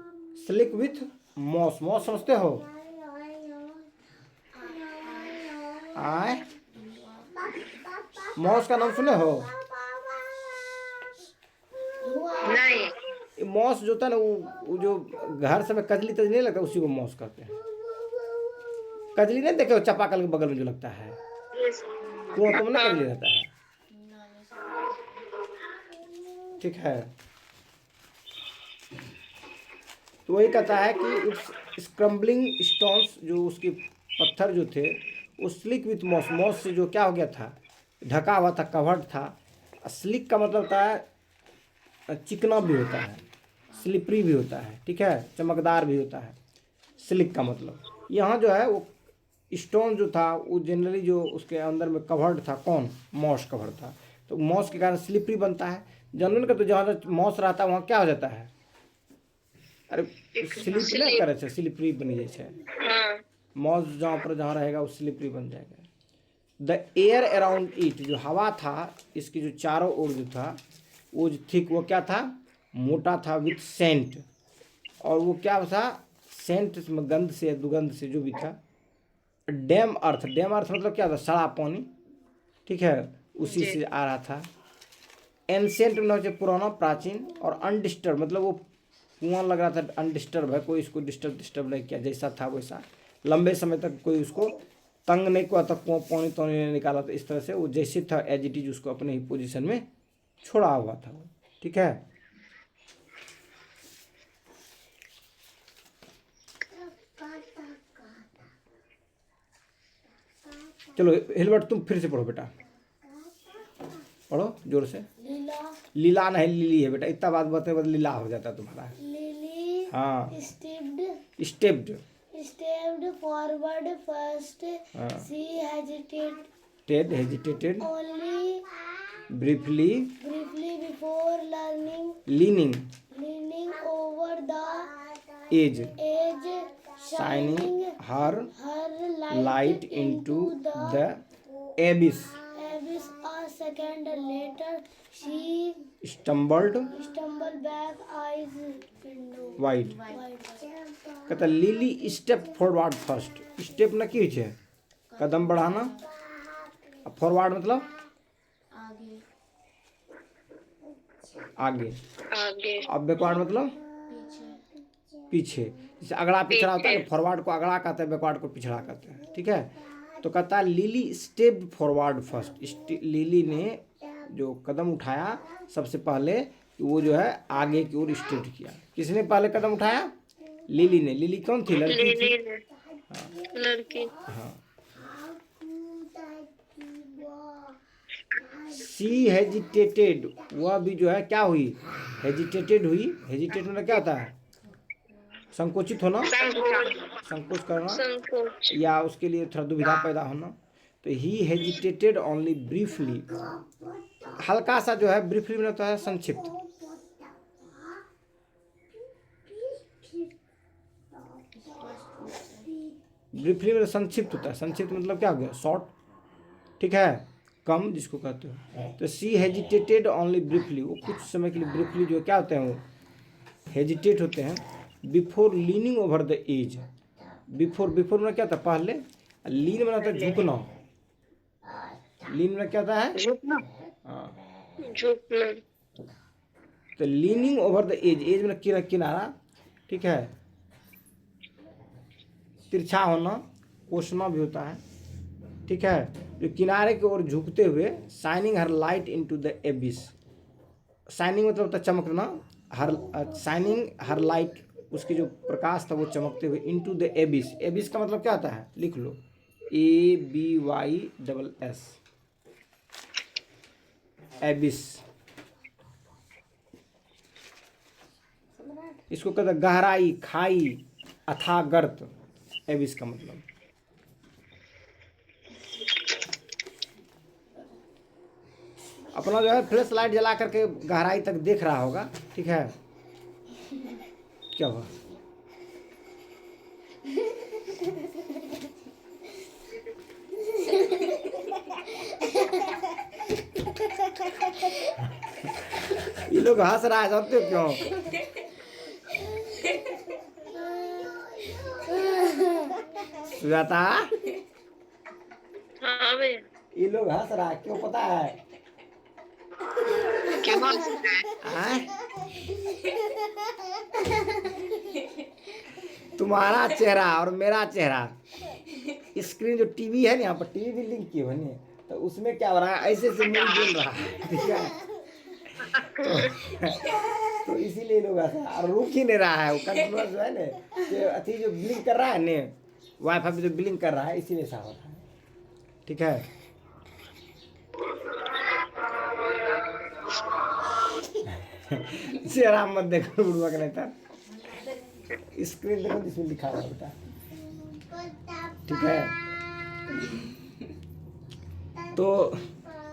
स्लिक विथ मॉस, मॉस समझते हो, आए, मॉस का नाम सुने हो, नहीं। मॉस जो था ना वो जो घर से में कजली तजली नहीं लगता, उसी को मॉस कहते हैं। कजली नहीं देखे हो चापाकल के बगल में जो लगता है, कुआं तुम ना कजली रहता है। ठीक है, तो वही कहता है कि इट्स क्रम्बलिंग स्टोन्स, जो उसके पत्थर जो थे वो स्लिक विथ मॉस, मॉस से जो क्या हो गया था, ढका हुआ था, कवर्ड था। स्लिक का मतलब होता है चिकना भी होता है, स्लिपरी भी होता है। ठीक है, चमकदार भी होता है, स्लिक का मतलब। यहाँ जो है वो स्टोन जो था वो जनरली जो उसके अंदर में कवर्ड था, कौन, मॉस कवर था, तो मॉस के कारण स्लिपरी बनता है। जनरल का तो जहाँ मॉस रहता है वहाँ क्या हो जाता है, अरे स्लिप नहीं करे छे, स्लिपरी बन जाए छे। मॉस जहाँ पर जहाँ रहेगा वो स्लिपरी बन जाएगा। द एयर अराउंड इट, जो हवा था इसकी जो चारों ओर जो था वो जो थिक, वो क्या था, मोटा था, विथ सेंट, और वो क्या था, सेंट में गंध से दुगंध से जो भी था। डैम अर्थ मतलब क्या था, सड़ा पानी, ठीक है, उसी से आ रहा था। एंसेंट मतलब पुराना प्राचीन, और अनडिस्टर्ब मतलब वो कुआं लग रहा था अनडिस्टर्ब है, कोई इसको डिस्टर्ब नहीं किया, जैसा था वैसा, लंबे समय तक कोई उसको तंग नहीं किया था, कुआं पानी तो नहीं निकाला था, इस तरह से वो जैसे था एज इट इज उसको अपने ही पोजीशन में छोड़ा हुआ था वो, ठीक है। चलो हिलबर्ट तुम फिर से पढ़ो बेटा, पढ़ो जोर से। लीला नहीं लिली है बेटा, इतना बात बताने बाद लीला हो जाता है तुम्हारा। लिली हाँ स्टेप्ड स्टेप्ड फॉरवर्ड फर्स्ट, हाँ she hesitated only briefly before leaning over the edge edge, shining her her light into the abyss, abyss. A second later, she stumbled back, eyes wide। wide. कहता lily step forward first, step ना की छै कदम बढ़ाना, forward मतलब आगे, अब backward मतलब पीछे। जैसे अगड़ा पिछड़ा होता है, फॉरवर्ड को अगड़ा कहते हैं, बैकवर्ड को पिछड़ा कहते हैं, ठीक है। तो कहता है lily step forward first, lily ने जो कदम उठाया सबसे पहले, वो जो है आगे की ओर स्टेप किया। किसने पहले कदम उठाया? लिली ने। लिली कौन थी? लड़की थी। लड़की। हाँ। सी हेजिटेटेड, वह भी जो है क्या हुई? हेजिटेटेड हुई। हेजिटेट मतलब क्या होता है? संकोचित होना, संकोच करना, या उसके लिए थोड़ा दुविधा पैदा होना। तो ही हेजिटेटेड ओनली ब्रीफली, हल्का सा जो है, ब्रीफली मतलब होता है संक्षिप्त। ब्रीफली मतलब संक्षिप्त होता है। संक्षिप्त मतलब क्या हो गया? शॉर्ट, ठीक है, कम जिसको कहते हो। तो सी हेजिटेटेड ओनली ब्रीफली, वो कुछ समय के लिए ब्रीफली जो क्या होते हैं, वो हेजिटेट होते हैं। Before leaning over the edge, before में क्या था? पहले। लीन में होता है झुकना। लीन में क्या होता है? झुकना। हाँ, झुकना। तो leaning over the edge, edge में किनारा, ठीक है, तिरछा होना, कोसना भी होता है, ठीक है। जो किनारे की ओर झुकते हुए, shining her light into the एबिस। Shining मतलब होता है चमकना, हर शाइनिंग हर लाइट, उसकी जो प्रकाश था वो चमकते हुए, इनटू द एबिस। एबिस का मतलब क्या होता है? लिख लो, ABYSS, एबिस। इसको कहते हैं गहराई, खाई, अथाह गर्त, एबिस का मतलब। अपना जो है फ्लैश लाइट जला करके गहराई तक देख रहा होगा, ठीक है। क्या हुआ? ये लोग हंस रहा है, जानते हो क्यों? सुजाता, हाँ भैया। ये लोग हंस रहा है क्यों पता है? क्यों? तुम्हारा चेहरा और मेरा चेहरा, स्क्रीन जो टीवी है ना, यहाँ पर टीवी भी लिंक की है ना, तो उसमें क्या हो रहा है? ऐसे से मुंह बोल रहा है, ठीक है। तो इसीलिए लोग ऐसा, और रुक ही नहीं रहा है वो कंटिन्यूअस जो है ना, कि अथी जो ब्लिंक कर रहा है ना, वाईफाई भी जो ब्लिंक कर रहा है, इसीलिए ऐसा हो रहा है, ठीक है। चेहरा मत देखो बुढ़वा के, नहीं था स्क्रीन देखो जिसमें लिखा हुआ बेटा, ठीक है। तो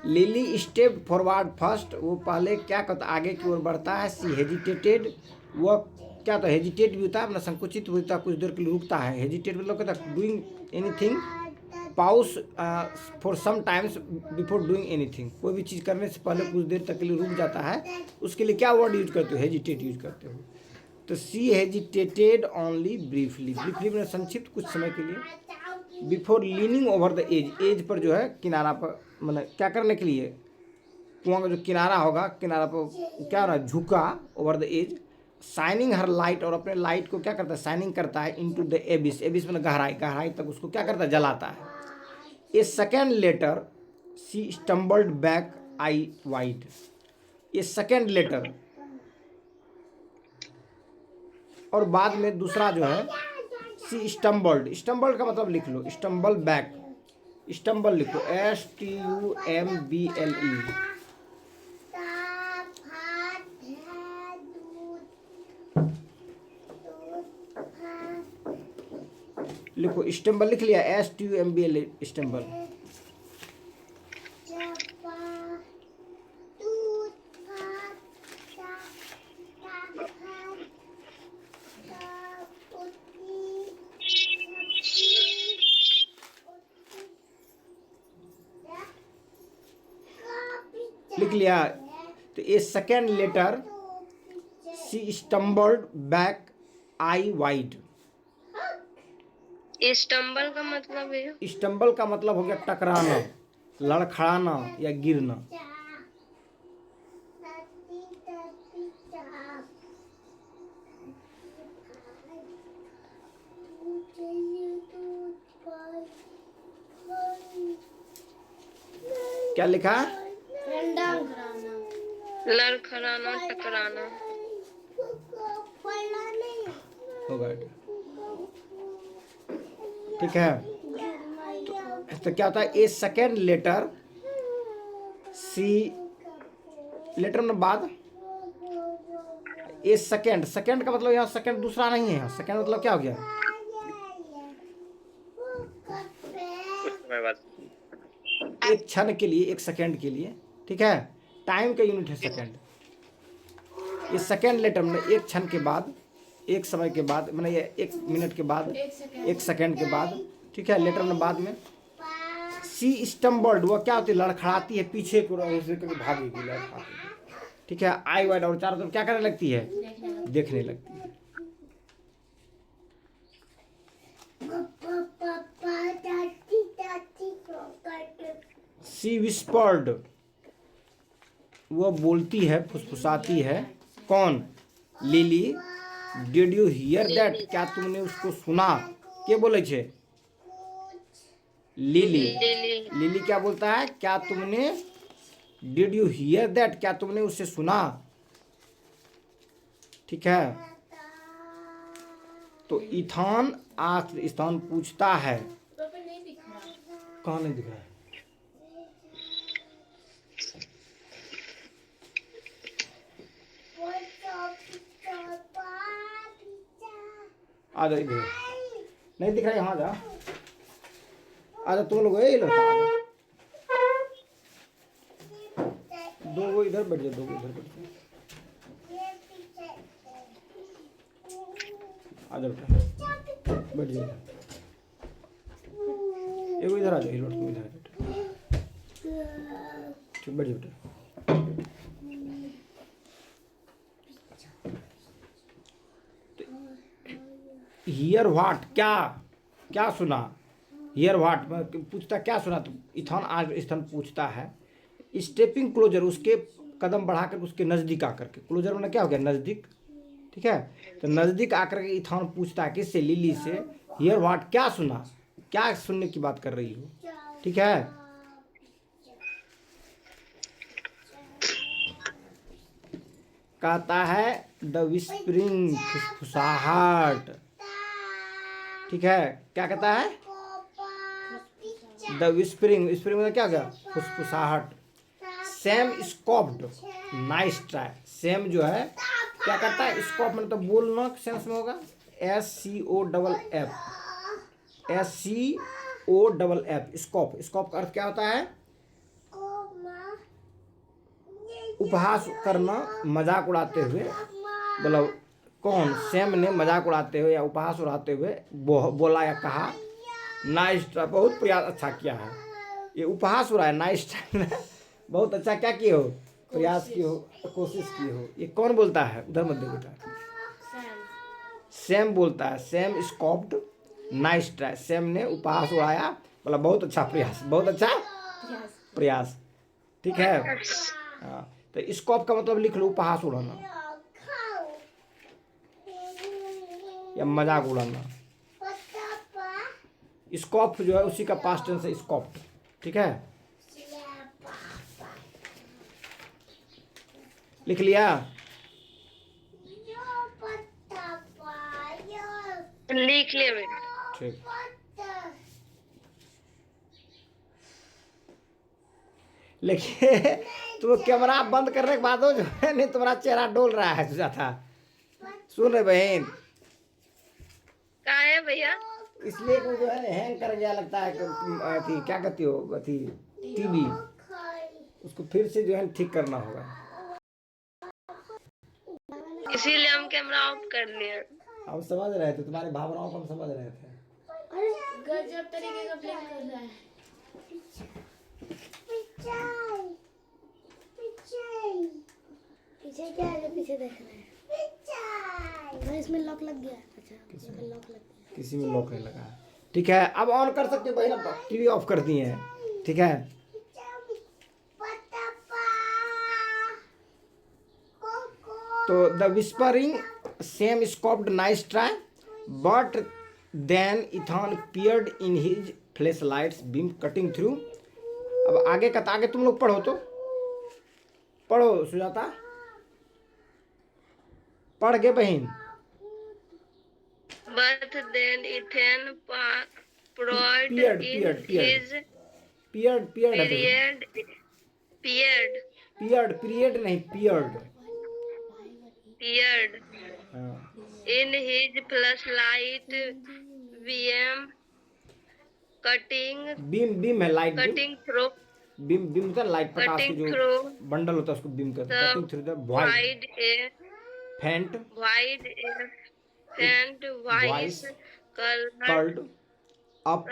लिली स्टेप फॉरवर्ड फर्स्ट, वो पहले क्या कहता, आगे की ओर बढ़ता है। सी हेजिटेटेड, वो क्या होता है? हेजिटेट भी होता है, अपना संकुचित होता है, कुछ देर के लिए रुकता है। हेजिटेट मतलब कहता है doing anything, pause for some times before doing anything, कोई भी चीज़ करने से पहले कुछ देर तक के लिए रुक जाता है, उसके लिए क्या वर्ड यूज करते हो? हेजिटेट यूज करते हो। तो she hesitated only briefly, briefly मैंने संक्षिप्त कुछ समय के लिए, before leaning over the edge, edge पर जो है किनारा पर, मतलब क्या करने के लिए, कुआं का जो किनारा होगा, किनारा पर क्या हो रहा है, झुका over the edge, shining her light, और अपने लाइट को क्या करता है, शाइनिंग करता है इनटू द एबिस, एबिस में गहराई, गहराई तक उसको क्या करता है, जलाता है। A second letter C stumbled back eye wide, ये सेकेंड लेटर, और बाद में दूसरा जो है सी स्टम्बल्ड, स्टम्बल्ड का मतलब लिख लो, स्टम्बल बैक, स्टम्बल लिखो STUMBLE, लिखो स्टम्बल, लिख लिया STUMBLE, स्टम्बल। लिख लिया। तो ये सेकेंड लेटर सी stumbled back eye wide, stumble का मतलब है, स्टम्बल का मतलब हो गया टकराना, लड़खड़ाना या गिरना। क्या लिखा, लड़खड़ाना, टकराना। होगा, ठीक है। तो क्या होता है, a second letter C, letter में बाद ए सेकेंड, सेकेंड का मतलब यहाँ सेकेंड दूसरा नहीं है, सेकेंड मतलब क्या हो गया, एक क्षण के लिए, एक सेकेंड के लिए, ठीक है, टाइम का यूनिट है सेकेंड। ये सेकेंड लेटर में एक क्षण के बाद, एक समय के बाद, मैंने ये एक मिनट के बाद, एक सेकेंड के बाद, ठीक है, लेटर में बाद में। सी स्टम्बल्ड, वो क्या होती है, लड़खड़ाती है, पीछे को भागेगी, लड़खड़ाती, ठीक है। आई वाइड, और चारों तरफ क्या करने लगती है, देखने लगती है। सी विस्पर्ड, वो बोलती है, फुसफुसाती है, कौन, lily, did you hear that, क्या तुमने उसको सुना, के बोले छे, लिली, लिली क्या बोलता है, क्या तुमने, डिड यू हियर दैट, क्या तुमने उसे सुना, ठीक है। तो इथान आस्क्ड, इथान पूछता है, कहाँ नहीं दिख रहा है, आ जा इधर, नहीं दिख रहा है, यहाँ जा, आ जा तुम लोग, ये लड़का आ जा, दो वो इधर बैठ जाओ, दो वो इधर बैठ जाओ, आ जाओ बेटा, बैठ जाओ, एगो इधर आ जाओ, ये लड़का तुम इधर बैठो, ठीक, बैठ जाओ बेटा। हियर व्हाट, क्या, क्या सुना, हियर व्हाट पूछता, क्या सुना, तो इथान आज इथान पूछता है, स्टेपिंग क्लोजर, उसके कदम बढ़ाकर उसके नज़दीक आकर के, क्लोजर में क्या हो गया, नज़दीक, ठीक है। तो नज़दीक आकर के इथान पूछता है किससे, लिली से, हियर व्हाट, क्या सुना, क्या सुनने की बात कर रही हो, ठीक है। कहता है द विस्परिंग, फुसफुसाहट, ठीक है, क्या कहता है, द विस्परिंग, विस्परिंग मतलब क्या हो गया, फुसफुसाहट। सैम स्कॉप्ड, नाइस ट्राई, सैम जो है क्या करता है, स्कॉप मतलब तो बोलना सेंस में होगा, SCOFF, SCOFF, स्कॉप, स्कॉप का अर्थ क्या होता है, उपहास करना, मजाक उड़ाते हुए, मतलब कौन, सैम ने मजाक उड़ाते हुए या उपहास उड़ाते हुए बोला या कहा, नाइस ट्राई, बहुत प्रयास अच्छा किया है, ये उपहास उड़ाया, नाइस ट्राई, बहुत अच्छा क्या किए हो, प्रयास किए हो, कोशिश की हो, ये कौन बोलता है, उधर मत देखो बेटा, सैम बोलता है सैम स्कॉप्ड नाइस ट्राई, सैम ने उपहास उड़ाया, मतलब बहुत अच्छा प्रयास, बहुत अच्छा प्रयास। ठीक है। हाँ, तो स्कॉप का मतलब लिख लो उपहास उड़ाना या मजाक उड़ाना। स्कॉप जो है उसी का पास्ट टेंस है स्कॉप्ड। ठीक है, लिख लिया। लिख लिया बेटा। ठीक, लेकिन तुम कैमरा बंद करने के बाद जो है नहीं तुम्हारा चेहरा डोल रहा है सुजाता। सुन रहे बहन, कहा है भैया? इसलिए कोई जो है हैंग कर गया लगता है कि अथी क्या कहती हो अथी टीवी, उसको फिर से जो है ठीक करना होगा। इसीलिए हम कैमरा ऑफ कर लिए। हम समझ रहे थे तुम्हारी भावनाओं को, हम समझ रहे थे। गजब तरीके का प्लान कर रहा है। पीछे क्या है जो पीछे देख रहे हैं? और इसमें लॉक लग गया। अच्छा, इसमें लॉक लग गया। किसी में लॉक नहीं लगा। ठीक है, अब ऑन कर सकते हो भाई ना, टीवी ऑफ कर दिए हैं। ठीक है, तो the whispering same scoffed nice try but then Ethan peered in his flashlight's beam cutting through. अब आगे का आगे तुम लोग पढ़ो, तो पढ़ो सुजाता, पढ़ गए बहन। But then Ethan Proyd Peered, in peered, peered. his peered peered है period पियर्ड पीरियड नहीं पियर्ड। peered हाँ, in his flashlight VM beam beam है, light beam, cutting through beam beam होता है लाइट प्रकाश की cutting जो through बंडल होता है उसको बीम कहते हैं। the cutting through the wide wide air faint wide air and Voice voice colored curled up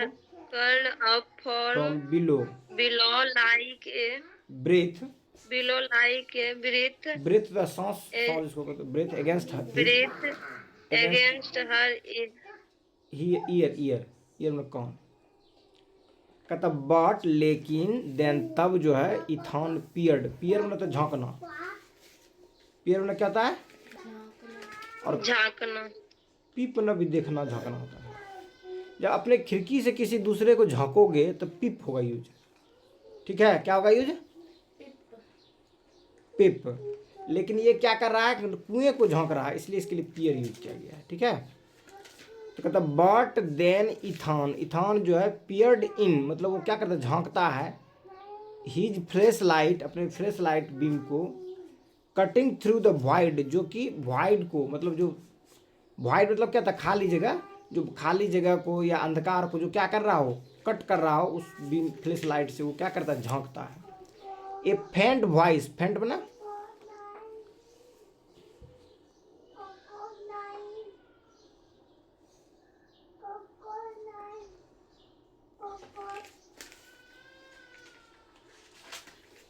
curled up from from below below like a breath breath breath the सांस, सांस इसको कहते हैं breath against breath against her ear. Ear ear ear में कौन कहता but लेकिन then तब जो है इथॉन पियर्ड, पियर मतलब तो झांकना, पियर मतलब क्या होता है, और झांकना पीप मतलब भी देखना झांकना होता है। जब अपने खिड़की से किसी दूसरे को झांकोगे तो पिप होगा यूज। ठीक है, क्या होगा यूज, पिप। लेकिन ये क्या कर रहा है, कुएं को झांक रहा है, इसलिए इसके लिए पियर यूज किया गया है। ठीक है, तो कहता बट देन इथान, इथान जो है पियर्ड इन मतलब वो क्या करता है, झांकता है, हिज फ्लैश लाइट अपने फ्लैश लाइट बीम को, कटिंग थ्रू द वाइड जो कि वाइड को मतलब जो वाइड मतलब क्या था, खाली जगह, जो खाली जगह को या अंधकार को जो क्या कर रहा हो, कट कर रहा हो, उस बीम फ्लैश लाइट से वो क्या करता है, झांकता है। ए फेंट वॉइस, फेंट बना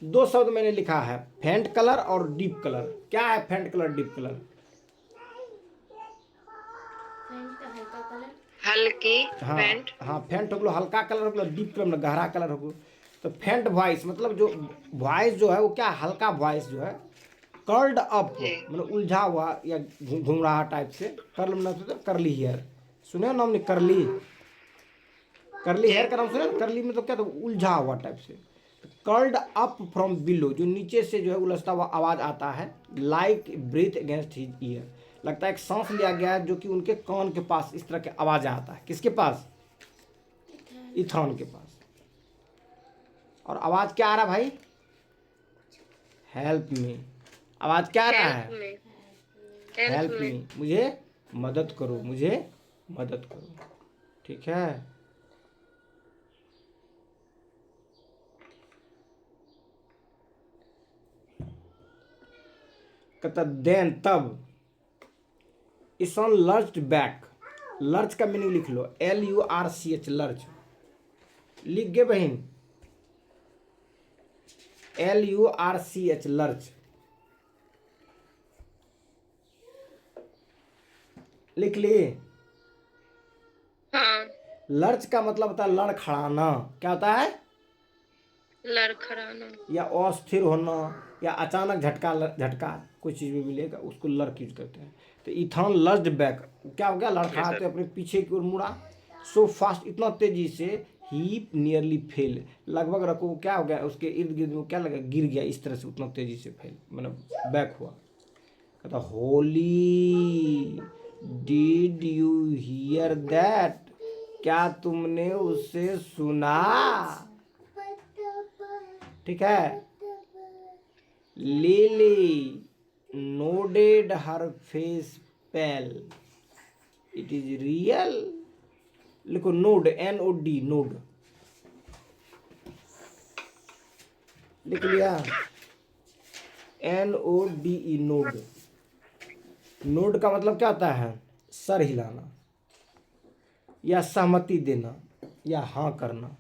दो शब्द मैंने लिखा है, फेंट कलर और डीप कलर। क्या है फेंट कलर डीप कलर? हल्की हाँ पेंट हाँ, फेंट हो गलो हल्का कलर हो गलो, डीप कलर मतलब गहरा कलर हो गलो। तो फेंट वॉइस मतलब जो वॉइस जो है वो क्या, हल्का वॉइस जो है, कर्ल्ड अप मतलब उलझा हुआ या घुमराहा टाइप से, कर्ल मतलब करली हेयर, सुने हो नाम ने करली, करली हेयर का नाम सुने, करली मतलब क्या, तो उलझा हुआ टाइप से। कर्ल्ड अप फ्रॉम बिलो जो नीचे से जो है उलझता हुआ आवाज आता है, like breath against his ear, लगता है एक सांस लिया गया है जो कि उनके कान के पास इस तरह के आवाज आता है। किसके पास, इथॉन के पास। और आवाज क्या आ रहा भाई, हेल्प मी, आवाज क्या आ रहा है, हेल्प मी, मुझे मदद करो, मुझे मदद करो। ठीक है, कहता देन तब, ईसन लर्च्ड बैक, लर्च का मीनिंग लिख लो, LURCH लर्च, लिख गए बहन, LURCH लर्च, लिख लिए? हाँ, लर्च का मतलब होता है लड़खड़ाना। क्या होता है? लड़खड़ाना। या अस्थिर होना, या अचानक झटका कोई चीज़ में मिलेगा, उसको लर्क यूज करते हैं। तो इथॉन लर्ज्ड बैक, क्या हो गया? लड़खड़ाते अपने पीछे की ओर मुड़ा। सो फास्ट, इतना तेजी से, ही नियरली फेल, लगभग रखो क्या हो गया, उसके इर्द गिर्द में क्या लगा, गिर गया। इस तरह से उतना तेजी से फेल, मतलब बैक हुआ। कहता Holly, did you hear that, क्या तुमने उससे सुना? ठीक है। Lily nodded her face pale, it is real. लिखो नोड, NOD, नोड। लिख लिया? NODE, node. नोड का मतलब क्या होता है? सर हिलाना, या सहमति देना, या हाँ करना।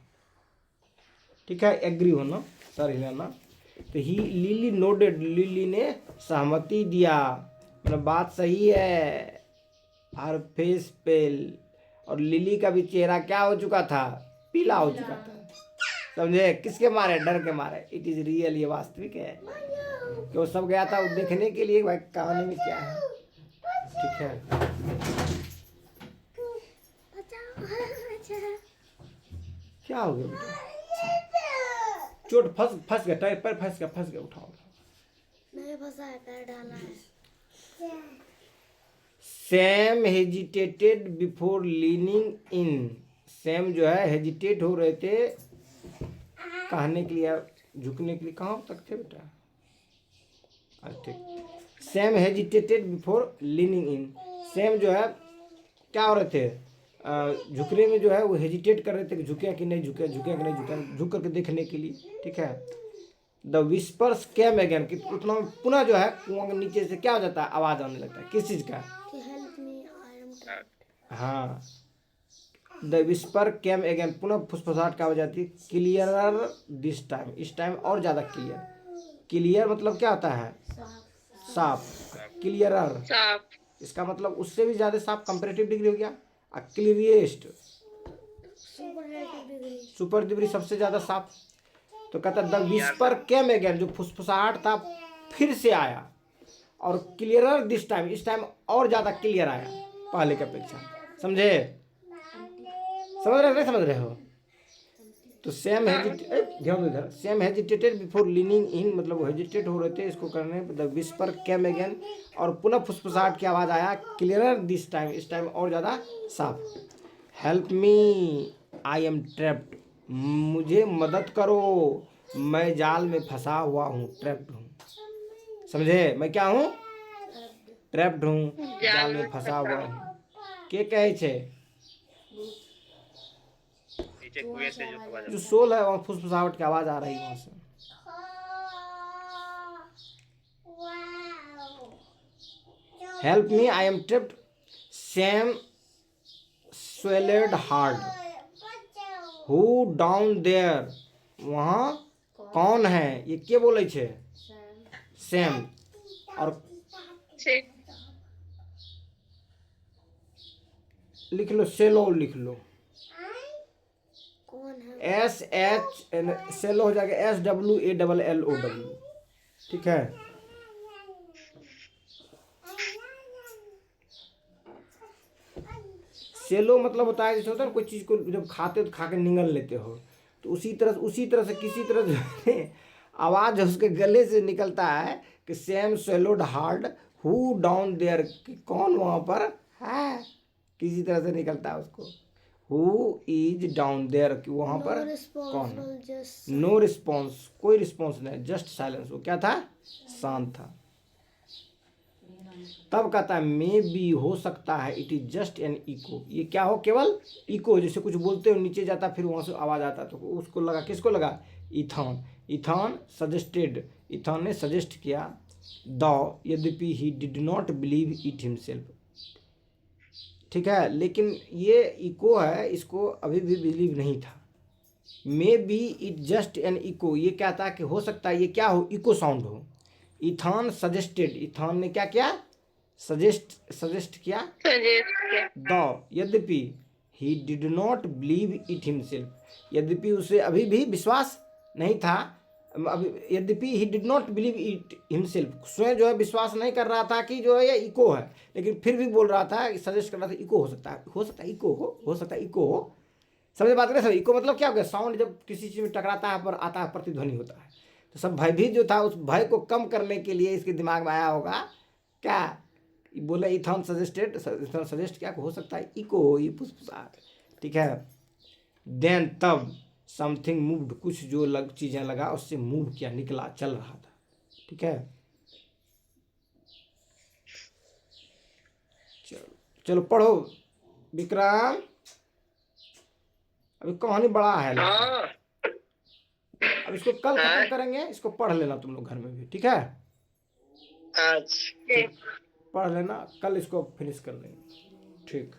ठीक है, एग्री होना, सर हिलाना। तो ही लिली नोडेड, लिली ने सहमति दिया, मतलब बात सही है। हर फेस पेल, और लिली का भी चेहरा क्या हो चुका था? पीला हो चुका था। समझे? किसके मारे? डर के मारे। इट इज रियल, ये वास्तविक है। कि वो सब गया था वो देखने के लिए भाई कहानी में क्या है। ठीक है। क्या हो गया बेटा? चोट फंस गया, टायर पर फंस गया। उठाओ। नहीं फंसा है, पैर डाला है। सैम हेजिटेटेड बिफोर लीनिंग इन, सैम जो है हेजिटेट हो रहे थे कहने के लिए, झुकने के लिए। कहाँ तक थे बेटा? अच्छा ठीक। सैम हेजिटेटेड बिफोर लीनिंग इन, सैम जो है क्या हो रहे थे? झुकने में जो है वो हेजिटेट कर रहे थे कि झुके कि नहीं झुके, झुके कि नहीं झुके, झुक करके देखने के लिए। ठीक है। द विस्पर्स केम अगेन, कि उतना पुनः जो है कुआं के नीचे से क्या हो जाता है? आवाज आने लगता है। किस चीज का? Help me, I M trapped. हाँ, द विस्पर केम अगेन, पुनः फुसफुसाहट क्या हो जाती है? क्लियरर दिस टाइम, इस टाइम और ज्यादा क्लियर। क्लियर मतलब क्या होता है? साफ। क्लियरर, साफ। इसका मतलब उससे भी ज्यादा साफ, कंपैरेटिव डिग्री हो गया। Clearest, superlative degree. Super degree सबसे ज्यादा साफ। तो कहता द विस्पर केम अगेन, जो फुसफुसाहट था फिर से आया, और क्लियरर दिस टाइम, इस टाइम और ज्यादा क्लियर आया पहले की अपेक्षा। समझे? समझ रहे, नहीं समझ रहे हो? तो सेम हेजिटेटेड, ध्यान दो इधर, सेम हेजिटेटेड बिफोर लीनिंग इन, मतलब वो हेजिटेट हो रहे थे इसको करने। द विस्पर केम अगेन, और पुनः फुसफुसाहट की आवाज आया। क्लियरर दिस टाइम, इस टाइम और ज्यादा साफ। Help me, I M trapped, मुझे मदद करो, मैं जाल में फंसा हुआ हूँ, ट्रैप्ड हूँ। समझे? मैं क्या हूँ? ट्रैप्ड हूँ, जाल में फंसा हुआ हूँ। के कहे छे? जो सोल है वहाँ फुसफुसाहट की आवाज आ रही है वहां से। Help me, I am tripped, Sam swallowed hard, who down there, वहाँ कौन है? ये के बोले छे? सैम। और लिख लो, सेलो लिख लो। कौन है? SH, सेलो हो जाएगा SWALLOW। ठीक है। सेलो मतलब होता है जैसे होता है कोई चीज को जब खाते हो तो खा के निगल लेते हो, तो उसी तरह से किसी तरह जो है आवाज उसके गले से निकलता है कि Sam swallowed hard, who down there, कौन वहां पर है, किसी तरह से निकलता है उसको। हु इज डाउन देयर, कि वहां पर कौन है। नो रिस्पॉन्स, कोई रिस्पॉन्स नहीं, जस्ट साइलेंस। वो क्या था? शांत था। तब कहता है मे बी, हो सकता है, it is just an echo, ये क्या हो? केवल इको, जैसे कुछ बोलते हो नीचे जाता फिर वहां से आवाज आता, तो उसको लगा, किसको लगा? इथॉन। इथॉन सजेस्टेड, इथॉन ने सजेस्ट किया। द, यद्यपि he did not believe it himself. ठीक है, लेकिन ये इको है, इसको अभी भी बिलीव नहीं था। Maybe it just an echo, ये क्या था कि हो सकता है ये क्या हो? इको साउंड हो। इथॉन सजेस्टेड, इथॉन ने क्या किया? सजेस्ट किया सजेस्ट किया। द, यद्यपि he did not believe it himself, यद्यपि उसे अभी भी विश्वास नहीं था, अभी यद्यपि he did not believe it himself, स्वयं जो है विश्वास नहीं कर रहा था कि जो है ये इको है, लेकिन फिर भी बोल रहा था, सजेस्ट कर रहा था इको हो सकता है इको हो सकता है इको हो। समझ बात करें सर, इको मतलब क्या हो गया, साउंड जब किसी चीज़ में टकराता है पर आता है, प्रतिध्वनि होता है। तो सब भयभीत जो था उस भय को कम करने के लिए इसके दिमाग में आया होगा क्या, बोले इथॉन सजेस्ट क्या हो सकता है इको हो, ये फुसफुसाहट, ठीक है। देन तब समथिंग मूव्ड, कुछ जो चीज़ें लगा उससे मूव किया, निकला, चल रहा था, ठीक है। चलो पढ़ो विक्रम, अभी कहानी बड़ा है लगता है। अब इसको कल खत्म करेंगे, इसको पढ़ लेना तुम लोग घर में भी, ठीक है। अच्छा पढ़ लेना, कल इसको फिनिश कर लेंगे, ठीक।